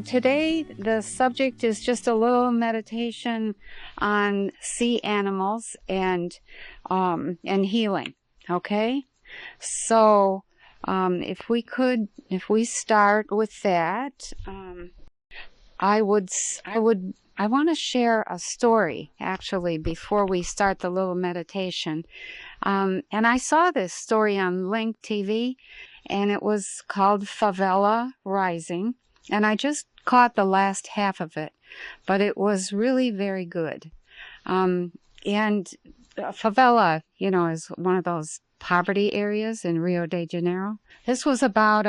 Today, the subject is just a little meditation on sea animals and healing. Okay, so if we start with that, I want to share a story actually before we start the little meditation. And I saw this story on Link TV, and it was called Favela Rising. And I just caught the last half of it, but it was really very good. And favela, is one of those poverty areas in Rio de Janeiro. This was about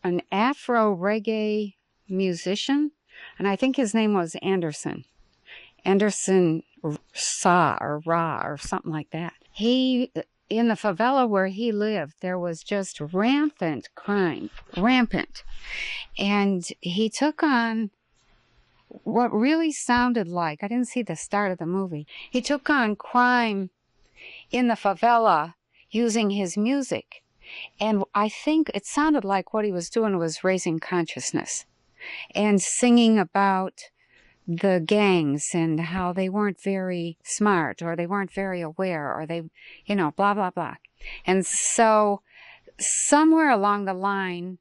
an Afro reggae musician, and I think his name was Anderson Sa or Ra or something like that. In the favela where he lived, there was just rampant crime, rampant. And he took on what really sounded like, I didn't see the start of the movie, he took on crime in the favela using his music. And I think it sounded like what he was doing was raising consciousness and singing about the gangs and how they weren't very smart, or they weren't very aware, or they, blah, blah, blah. And so somewhere along the line,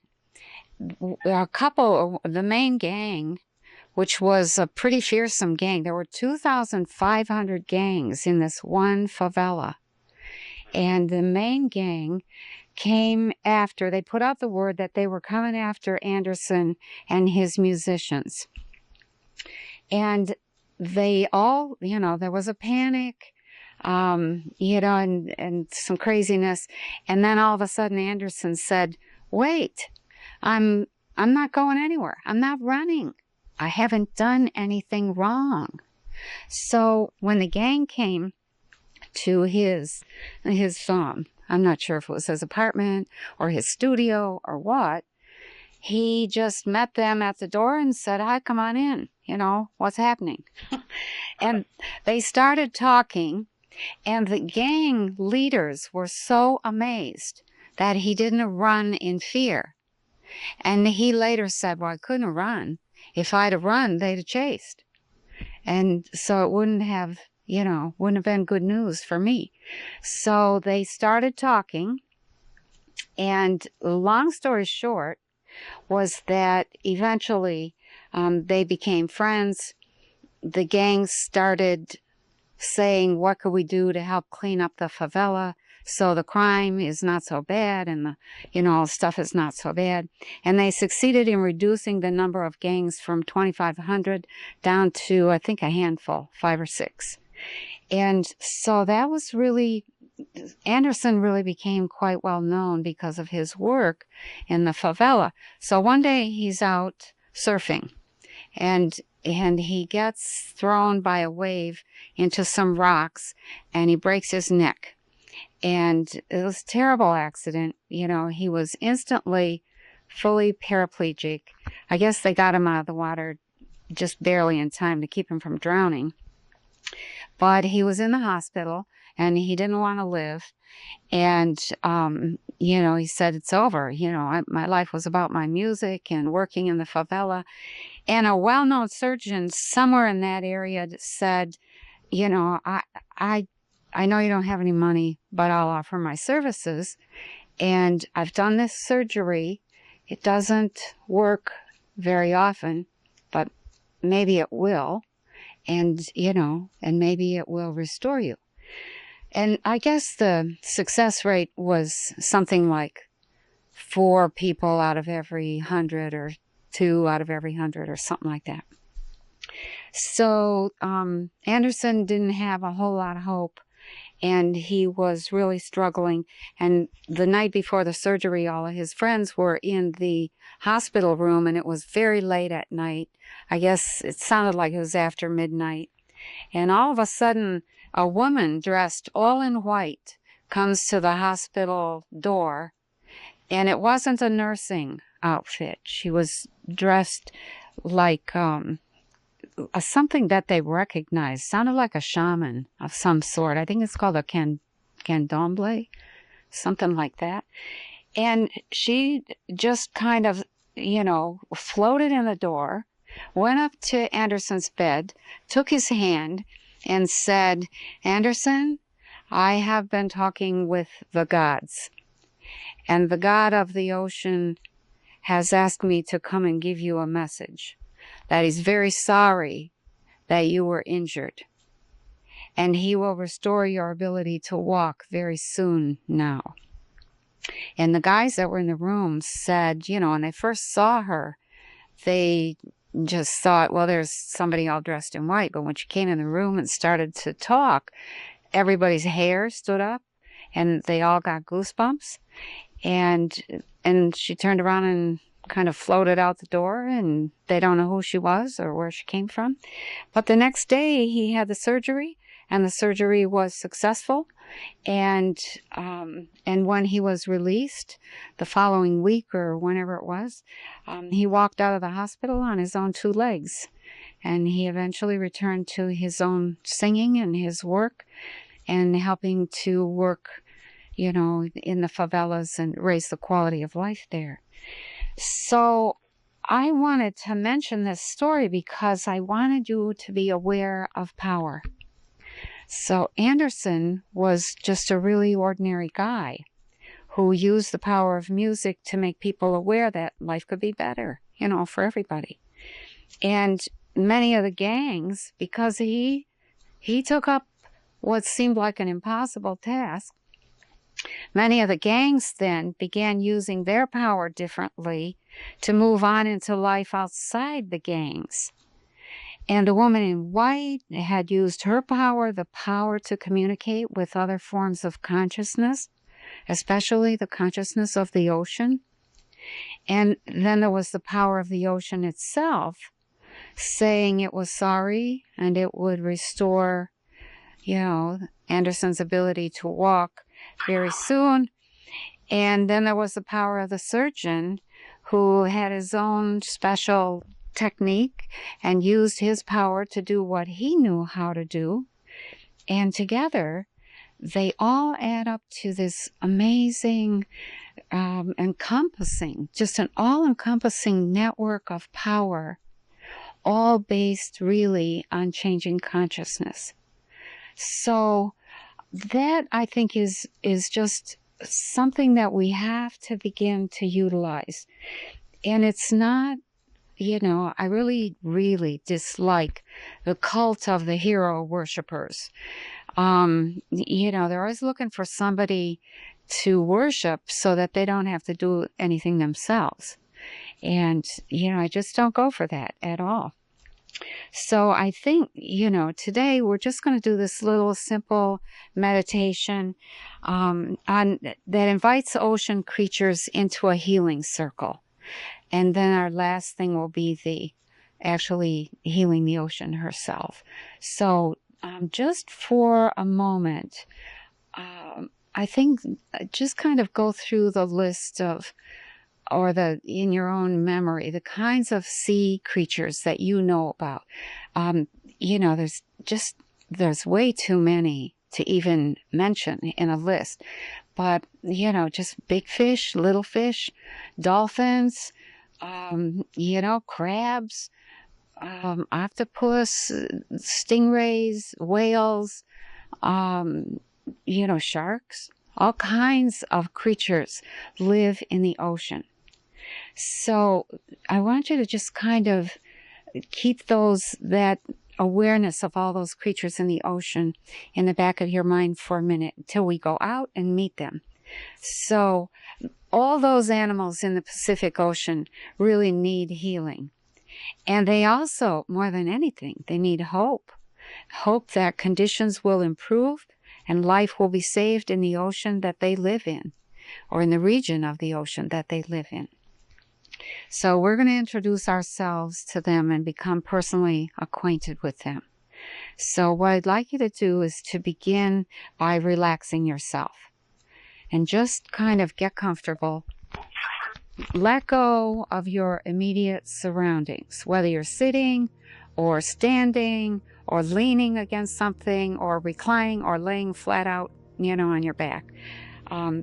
the main gang, which was a pretty fearsome gang, there were 2,500 gangs in this one favela. And the main gang they put out the word that they were coming after Anderson and his musicians. And they all, there was a panic, and some craziness. And then all of a sudden Anderson said, wait, I'm not going anywhere. I'm not running. I haven't done anything wrong. So when the gang came to his I'm not sure if it was his apartment or his studio or what, he just met them at the door and said, hi, come on in. What's happening? And they started talking, and the gang leaders were so amazed that he didn't run in fear. And he later said, well, I couldn't have run. If I'd have run, they'd have chased. And so it wouldn't have been good news for me. So they started talking, and long story short was that eventually they became friends. The gangs started saying, what could we do to help clean up the favela so the crime is not so bad and the stuff is not so bad. And they succeeded in reducing the number of gangs from 2,500 down to, I think, a handful, 5 or 6. And so that was Anderson really became quite well known because of his work in the favela. So one day he's out surfing, and he gets thrown by a wave into some rocks, and he breaks his neck. And it was a terrible accident. He was instantly fully paraplegic. I guess they got him out of the water just barely in time to keep him from drowning. But he was in the hospital, and he didn't want to live. And, he said, it's over. My life was about my music and working in the favela. And a well-known surgeon somewhere in that area said, I know you don't have any money, but I'll offer my services. And I've done this surgery. It doesn't work very often, but maybe it will. And, and maybe it will restore you. And I guess the success rate was something like 4 people out of every 100 or 2 out of every 100 or something like that. So Anderson didn't have a whole lot of hope, and he was really struggling. And the night before the surgery, all of his friends were in the hospital room, and it was very late at night. I guess it sounded like it was after midnight. And all of a sudden, a woman dressed all in white comes to the hospital door, and it wasn't a nursing outfit. She was dressed like something that they recognized. Sounded like a shaman of some sort. I think it's called a candomblé, something like that. And she just kind of floated in the door, went up to Anderson's bed, took his hand, and said, "Anderson, I have been talking with the gods, and the god of the ocean has asked me to come and give you a message, that he's very sorry that you were injured, and he will restore your ability to walk very soon now." And the guys that were in the room said, when they first saw her, they just thought, well, there's somebody all dressed in white. But when she came in the room and started to talk, everybody's hair stood up and they all got goosebumps. And she turned around and kind of floated out the door, and they don't know who she was or where she came from. But the next day he had the surgery, and the surgery was successful. And when he was released the following week or whenever it was, he walked out of the hospital on his own two legs. And he eventually returned to his own singing and his work and helping to work, in the favelas and raise the quality of life there. So I wanted to mention this story because I wanted you to be aware of power. So Anderson was just a really ordinary guy who used the power of music to make people aware that life could be better, for everybody. And many of the gangs, because he took up what seemed like an impossible task, many of the gangs then began using their power differently to move on into life outside the gangs. And the woman in white had used her power, the power to communicate with other forms of consciousness, especially the consciousness of the ocean. And then there was the power of the ocean itself, saying it was sorry and it would restore, Anderson's ability to walk very soon. And then there was the power of the surgeon, who had his own special technique and used his power to do what he knew how to do. And together, they all add up to this amazing, just an all-encompassing network of power, all based really on changing consciousness. So that, I think, is just something that we have to begin to utilize. And it's not, I really, really dislike the cult of the hero worshipers. They're always looking for somebody to worship so that they don't have to do anything themselves. And, I just don't go for that at all. So I think, today we're just going to do this little simple meditation that invites ocean creatures into a healing circle. And then our last thing will be actually healing the ocean herself. So just for a moment, I think just kind of go through the list of, or in your own memory, the kinds of sea creatures that you know about. There's way too many to even mention in a list. But, just big fish, little fish, dolphins, crabs, octopus, stingrays, whales, sharks. All kinds of creatures live in the ocean. So I want you to just kind of keep that awareness of all those creatures in the ocean in the back of your mind for a minute until we go out and meet them. So all those animals in the Pacific Ocean really need healing. And they also, more than anything, they need hope. Hope that conditions will improve and life will be saved in the ocean that they live in, or in the region of the ocean that they live in. So we're going to introduce ourselves to them and become personally acquainted with them. So what I'd like you to do is to begin by relaxing yourself and just kind of get comfortable. Let go of your immediate surroundings, whether you're sitting or standing or leaning against something or reclining or laying flat out, on your back.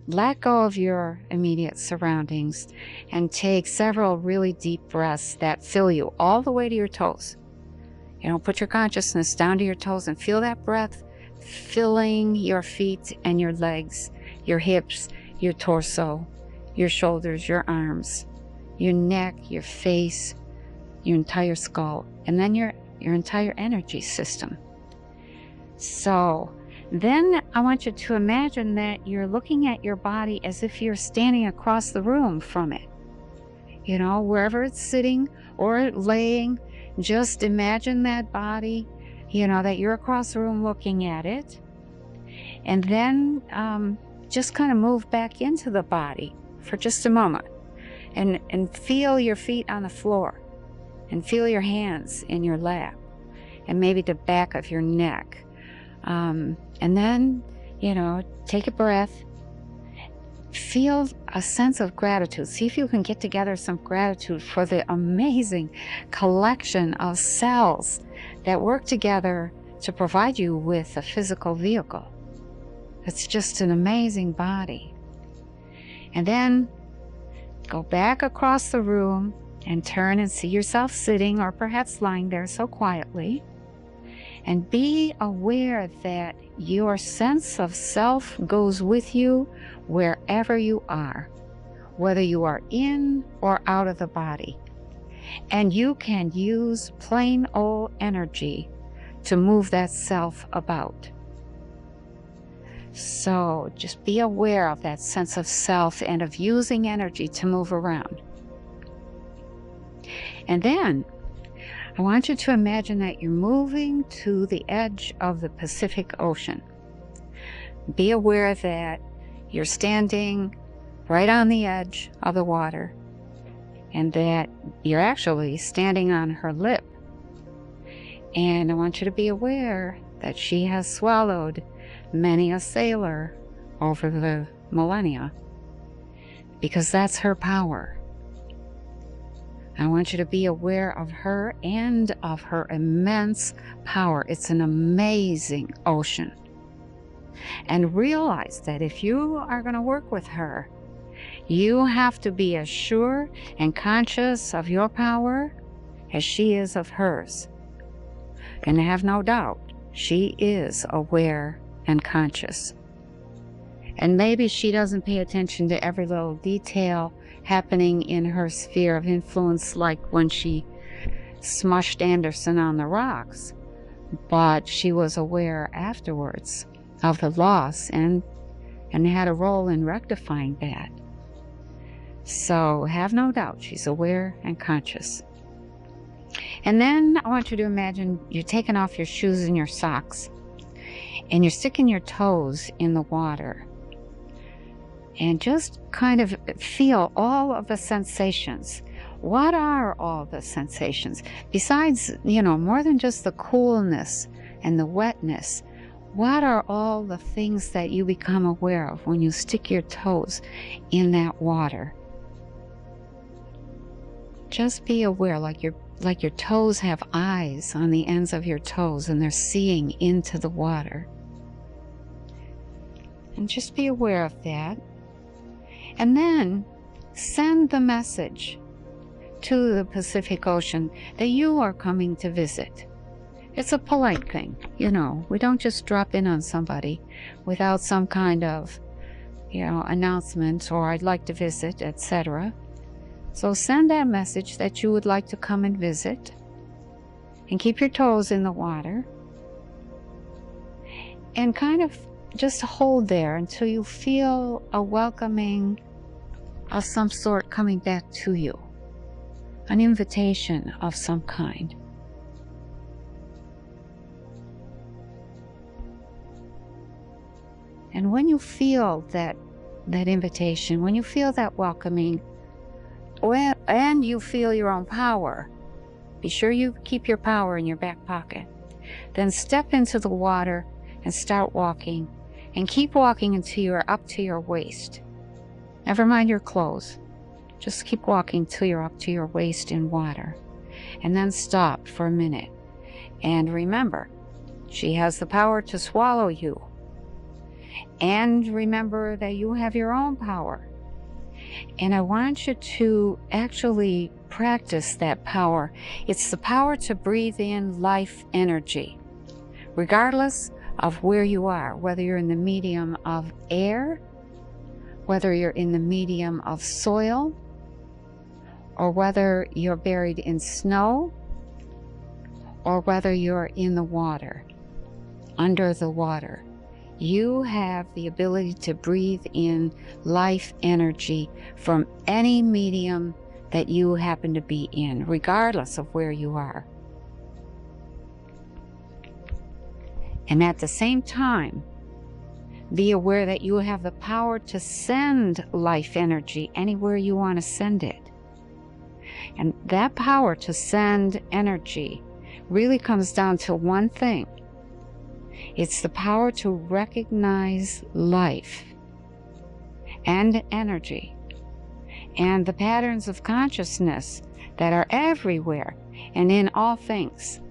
let go of your immediate surroundings and take several really deep breaths that fill you all the way to your toes. Put your consciousness down to your toes and feel that breath filling your feet and your legs, your hips, your torso, your shoulders, your arms, your neck, your face, your entire skull, and then your entire energy system. So then I want you to imagine that you're looking at your body as if you're standing across the room from it. Wherever it's sitting or laying, just imagine that body, that you're across the room looking at it. And then just kind of move back into the body for just a moment and feel your feet on the floor and feel your hands in your lap and maybe the back of your neck. And then, take a breath. Feel a sense of gratitude. See if you can get together some gratitude for the amazing collection of cells that work together to provide you with a physical vehicle. It's just an amazing body. And then go back across the room and turn and see yourself sitting or perhaps lying there so quietly. And be aware that your sense of self goes with you wherever you are, whether you are in or out of the body. And you can use plain old energy to move that self about. So just be aware of that sense of self and of using energy to move around. And then I want you to imagine that you're moving to the edge of the Pacific Ocean. Be aware that you're standing right on the edge of the water and that you're actually standing on her lip. And I want you to be aware that she has swallowed many a sailor over the millennia because that's her power. I want you to be aware of her and of her immense power. It's an amazing ocean. And realize that if you are going to work with her, you have to be as sure and conscious of your power as she is of hers. And have no doubt, she is aware and conscious. And maybe she doesn't pay attention to every little detail happening in her sphere of influence, like when she smushed Anderson on the rocks, but she was aware afterwards of the loss and had a role in rectifying that. So have no doubt she's aware and conscious. And then I want you to imagine you're taking off your shoes and your socks and you're sticking your toes in the water. And just kind of feel all of the sensations. What are all the sensations? Besides, more than just the coolness and the wetness, what are all the things that you become aware of when you stick your toes in that water? Just be aware, like your toes have eyes on the ends of your toes and they're seeing into the water. And just be aware of that. And then send the message to the Pacific Ocean that you are coming to visit. It's a polite thing, We don't just drop in on somebody without some kind of, announcement or I'd like to visit, etc. So send that message that you would like to come and visit and keep your toes in the water and kind of just hold there until you feel a welcoming of some sort coming back to you, an invitation of some kind. And when you feel that invitation, when you feel that welcoming, and you feel your own power, be sure you keep your power in your back pocket. Then step into the water and start walking, and keep walking until you're up to your waist. Never mind your clothes. Just keep walking till you're up to your waist in water. And then stop for a minute. And remember, she has the power to swallow you. And remember that you have your own power. And I want you to actually practice that power. It's the power to breathe in life energy, regardless of where you are, whether you're in the medium of air, whether you're in the medium of soil, or whether you're buried in snow, or whether you're in the water, under the water. You have the ability to breathe in life energy from any medium that you happen to be in, regardless of where you are. And at the same time, be aware that you have the power to send life energy anywhere you want to send it. And that power to send energy really comes down to one thing. It's the power to recognize life and energy and the patterns of consciousness that are everywhere and in all things.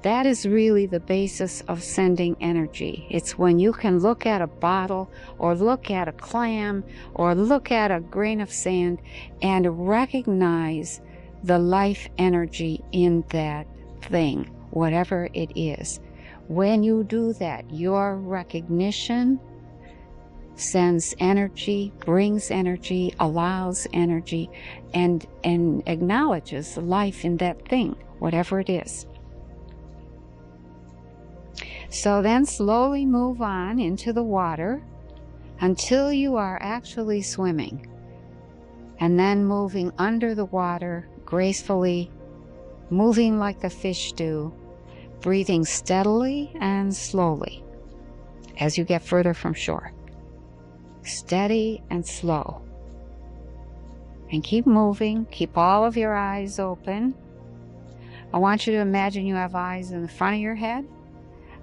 That is really the basis of sending energy. It's when you can look at a bottle or look at a clam or look at a grain of sand and recognize the life energy in that thing, whatever it is. When you do that, your recognition sends energy, brings energy, allows energy, and acknowledges life in that thing, whatever it is. So then slowly move on into the water until you are actually swimming, and then moving under the water gracefully, moving like the fish do, breathing steadily and slowly as you get further from shore. Steady and slow. And keep moving. Keep all of your eyes open. I want you to imagine you have eyes in the front of your head,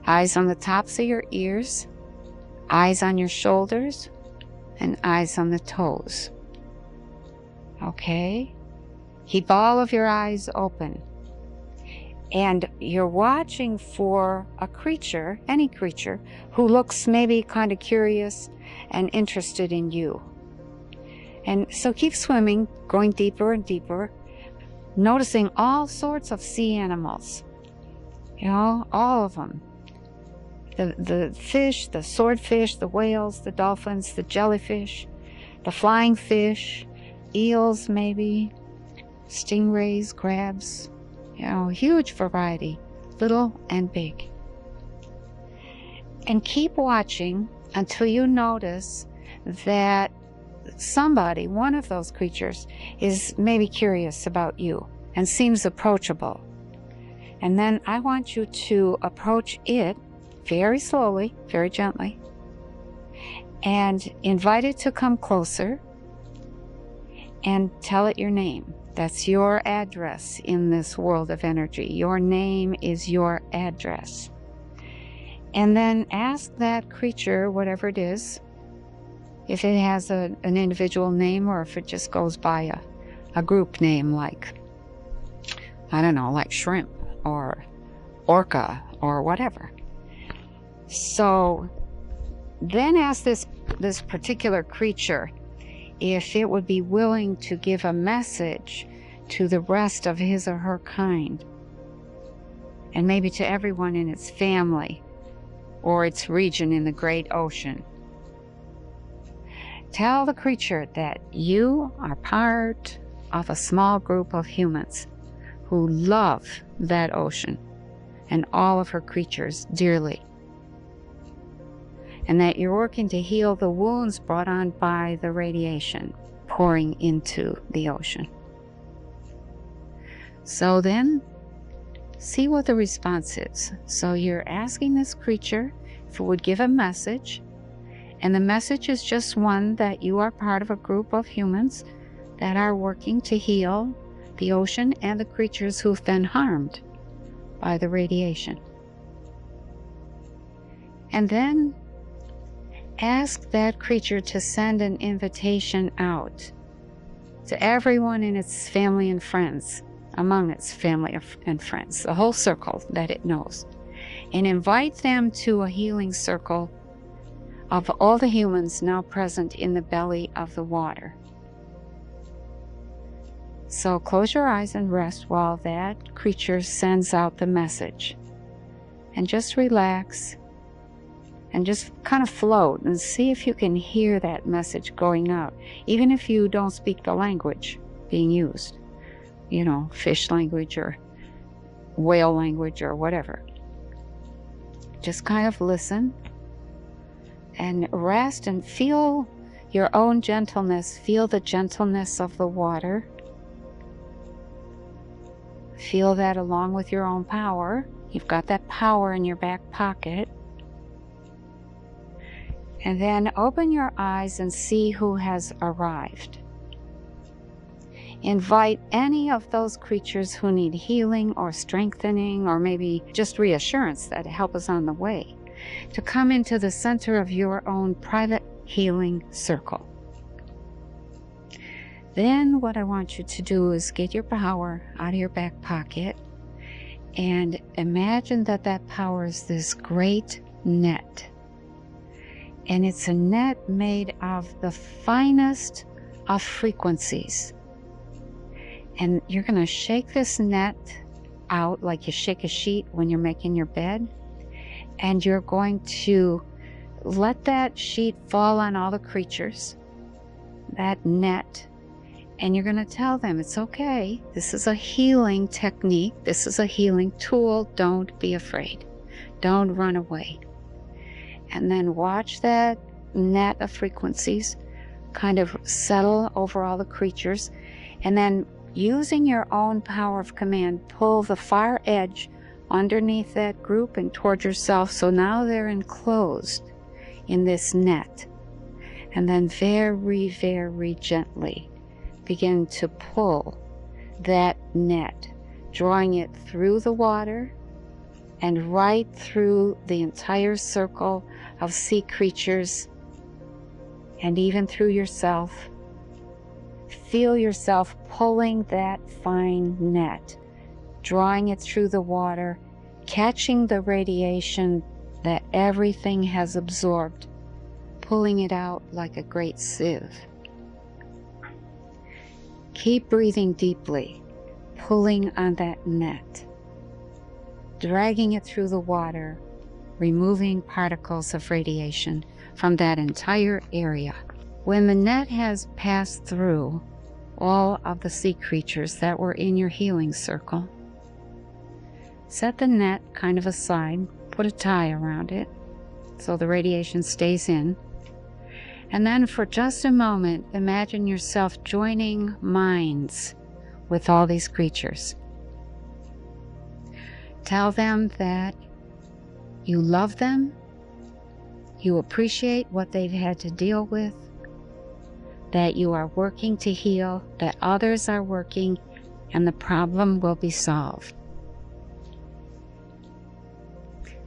eyes on the tops of your ears, eyes on your shoulders, and eyes on the toes. Okay? Keep all of your eyes open. And you're watching for a creature, any creature, who looks maybe kind of curious and interested in you. And so keep swimming, going deeper and deeper, noticing all sorts of sea animals. You know, all of them. The fish, the swordfish, the whales, the dolphins, the jellyfish, the flying fish, eels maybe, stingrays, crabs, you know, huge variety, little and big. And keep watching until you notice that somebody, one of those creatures, is maybe curious about you and seems approachable. And then I want you to approach it very slowly, very gently, and invite it to come closer and tell it your name. That's your address in this world of energy. Your name is your address. And then ask that creature, whatever it is, if it has an individual name or if it just goes by a group name like, I don't know, like shrimp or orca or whatever. So then ask this particular creature if it would be willing to give a message to the rest of his or her kind, and maybe to everyone in its family or its region in the great ocean. Tell the creature that you are part of a small group of humans who love that ocean and all of her creatures dearly, and that you're working to heal the wounds brought on by the radiation pouring into the ocean. So then, see what the response is. So you're asking this creature if it would give a message, and the message is just one that you are part of a group of humans that are working to heal the ocean and the creatures who've been harmed by the radiation. And then ask that creature to send an invitation out to everyone in its family and friends, among its family and friends, the whole circle that it knows, and invite them to a healing circle of all the humans now present in the belly of the water. So close your eyes and rest while that creature sends out the message. And just relax and just kind of float and see if you can hear that message going out, even if you don't speak the language being used, fish language or whale language or whatever. Just kind of listen and rest and feel your own gentleness. Feel the gentleness of the water. Feel that along with your own power. You've got that power in your back pocket. And then open your eyes and see who has arrived. Invite any of those creatures who need healing or strengthening or maybe just reassurance that help us on the way to come into the center of your own private healing circle. Then what I want you to do is get your power out of your back pocket and imagine that that power is this great net. And it's a net made of the finest of frequencies. And you're going to shake this net out like you shake a sheet when you're making your bed. And you're going to let that sheet fall on all the creatures, that net. And you're going to tell them, it's okay. This is a healing technique. This is a healing tool. Don't be afraid. Don't run away. And then watch that net of frequencies kind of settle over all the creatures. And then using your own power of command, pull the far edge underneath that group and toward yourself. So now they're enclosed in this net. And then very, very gently begin to pull that net, drawing it through the water and right through the entire circle of sea creatures and even through yourself. Feel yourself pulling that fine net, drawing it through the water, catching the radiation that everything has absorbed, pulling it out like a great sieve. Keep breathing deeply, pulling on that net, dragging it through the water, removing particles of radiation from that entire area. When the net has passed through all of the sea creatures that were in your healing circle, set the net kind of aside, put a tie around it so the radiation stays in. And then for just a moment, imagine yourself joining minds with all these creatures. Tell them that you love them, you appreciate what they've had to deal with, that you are working to heal, that others are working, and the problem will be solved.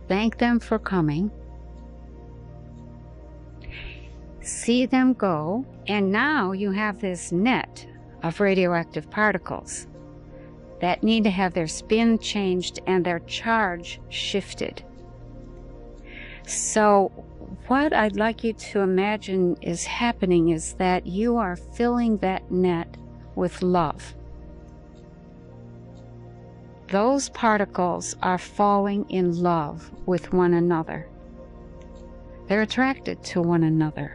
Thank them for coming. See them go, and now you have this net of radioactive particles that need to have their spin changed and their charge shifted. So what I'd like you to imagine is happening is that you are filling that net with love. Those particles are falling in love with one another. They're attracted to one another.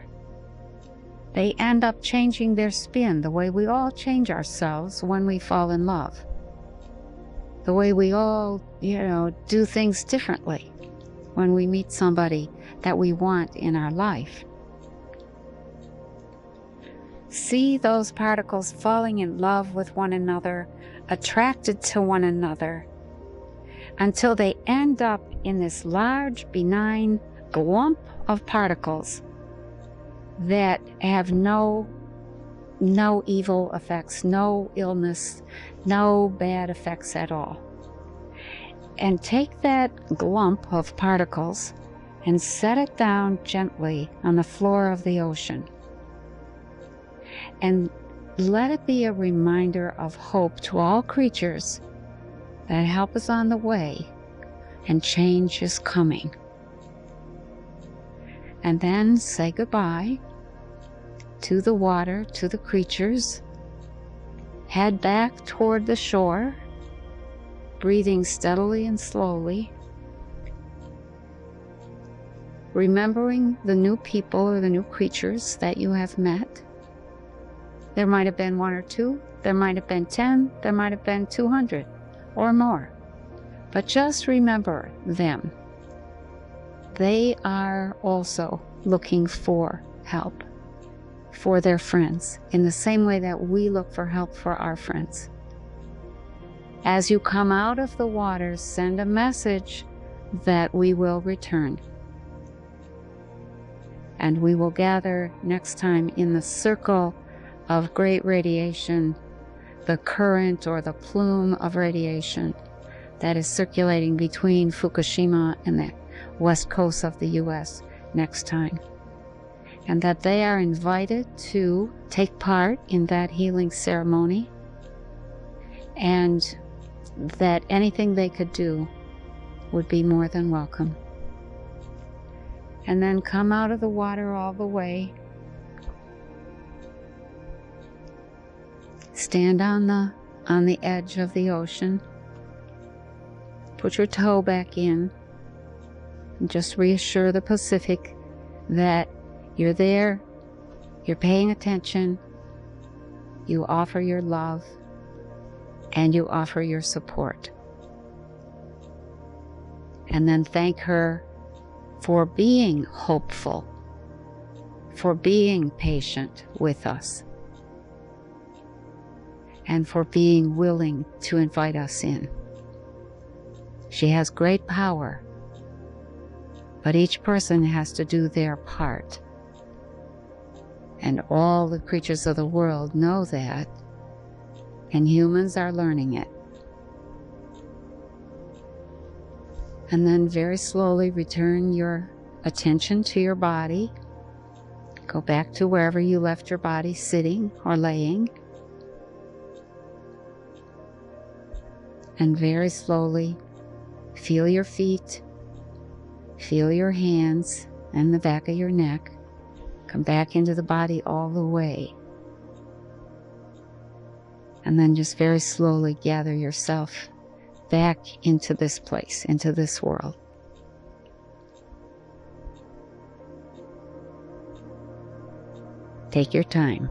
They end up changing their spin the way we all change ourselves when we fall in love. The way we all, do things differently when we meet somebody that we want in our life. See those particles falling in love with one another, attracted to one another, until they end up in this large, benign glump of particles that have no evil effects, no illness, no bad effects at all. And take that glump of particles and set it down gently on the floor of the ocean. And let it be a reminder of hope to all creatures that help us on the way, and change is coming. And then say goodbye to the water, to the creatures. Head back toward the shore, breathing steadily and slowly, remembering the new people or the new creatures that you have met. There might have been 1 or 2, there might have been 10, there might have been 200 or more. But just remember them. They are also looking for help for their friends in the same way that we look for help for our friends. As you come out of the waters, send a message that we will return. And we will gather next time in the circle of great radiation, the current or the plume of radiation that is circulating between Fukushima and the west coast of the US next time. And that they are invited to take part in that healing ceremony, and that anything they could do would be more than welcome. And then come out of the water all the way. Stand on the edge of the ocean. Put your toe back in. And just reassure the Pacific that you're there, you're paying attention, you offer your love, and you offer your support. And then thank her for being hopeful, for being patient with us, and for being willing to invite us in. She has great power, but each person has to do their part. And all the creatures of the world know that, and humans are learning it. And then very slowly return your attention to your body. Go back to wherever you left your body, sitting or laying. And very slowly feel your feet, feel your hands and the back of your neck. Come back into the body all the way. And then just very slowly gather yourself back into this place, into this world. Take your time.